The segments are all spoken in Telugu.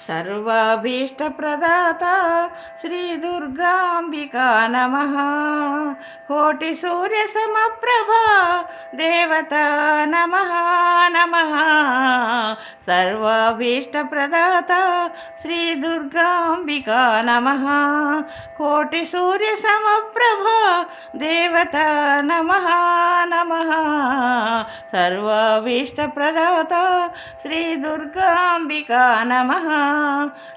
सर्वाभीष्टप्रदाता श्री दुर्गांबिका नमः। कोटि सूर्य समप्रभा देवता नमः नमः। सर्वाभीष्टप्रदाता श्री दुर्गांबिका नमः। कोटि सूर्य समप्रभा देवता नमः नमः। सर्वाभीष्टप्रदाता श्री दुर्गांबिका नमः।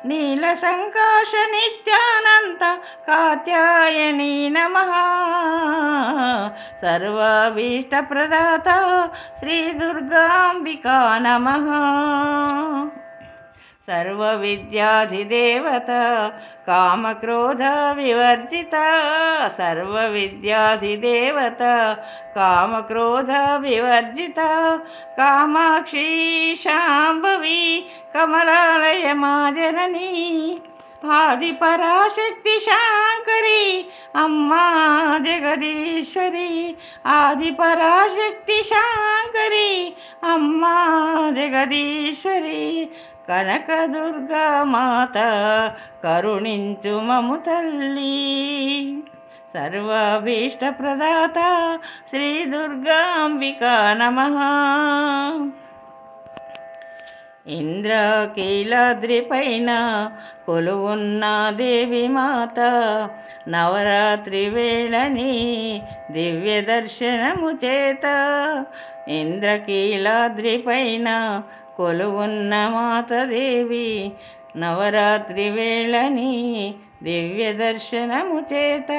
नीलसङ्काश नित्यानन्त कात्यायनी नमः। सर्वाभीष्टप्रदाता श्री दुर्गांबिका नमः। सर्वविद्याधिदेवता कामक्रोध विवर्जिता। सर्वविद्याधिदेवता कामक्रोध विवर्जिता। कामाक्षी शाम्भवी कमलालय मां जननी। आदिपराशक्ति शांकरी अम्मा जगदीश्वरी। आदिपराशक्ति शांकरी अम्मा जगदीश्वरी। కనకదుర్గా మాత కరుణించు మము తల్లి। సర్వాభీష్టప్రదాత శ్రీ దుర్గాంబికా నమః। ఇంద్రకీలాద్రిపైన కొలువున్న దేవి మాత నవరాత్రి వేళని దివ్య దర్శనము చేత। ఇంద్రకీలాద్రిపైన కొలువున్న మాతదేవి నవరాత్రి వేళని దివ్య దర్శనము చేత।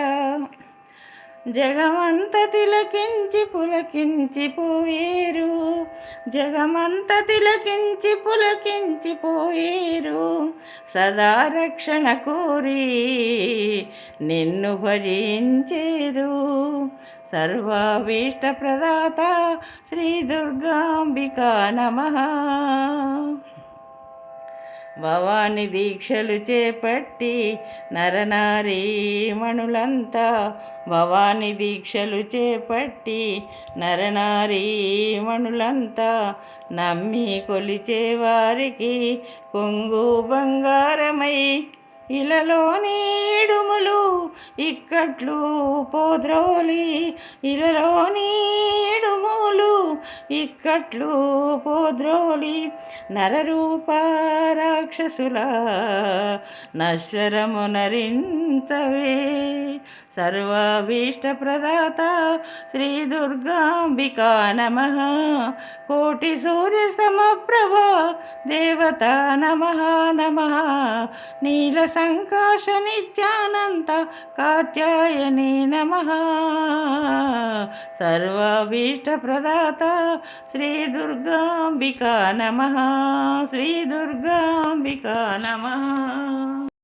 జగమంత తిలకించి పులకించి పోయేరు। జగమంత తిలకించి పులకించి పోయేరు। సదా రక్షణ కోరి నిన్ను భజించేరు। సర్వాభీష్టప్రదాత శ్రీ దుర్గాంబికా నమః। భవాని దీక్షలు చేపట్టి నరనారీమణులంతా। భవాని దీక్షలు చేపట్టి నరనారీమణులంతా। నమ్మి కొలిచే వారికి కొంగు బంగారమై ఇలలోని ఇడుములు ఇక్కట్లు పోద్రోలి। ఇలలోని ఇడుములు ఇక్కట్లు పోద్రోలి। నరరూప రాక్షసుల నశ్వరమునరించవే। సర్వాభీష్టప్రదాత శ్రీ దుర్గాంబికా నమః। కోటి సూర్య సమప్రభా దేవతా నమః నమః। నీలసంకాశ నిత్యానంత కాత్యాయని నమః। సర్వాభీష్టప్రదాత శ్రీ దుర్గాంబికా నమః। శ్రీ దుర్గాంబికా నమః।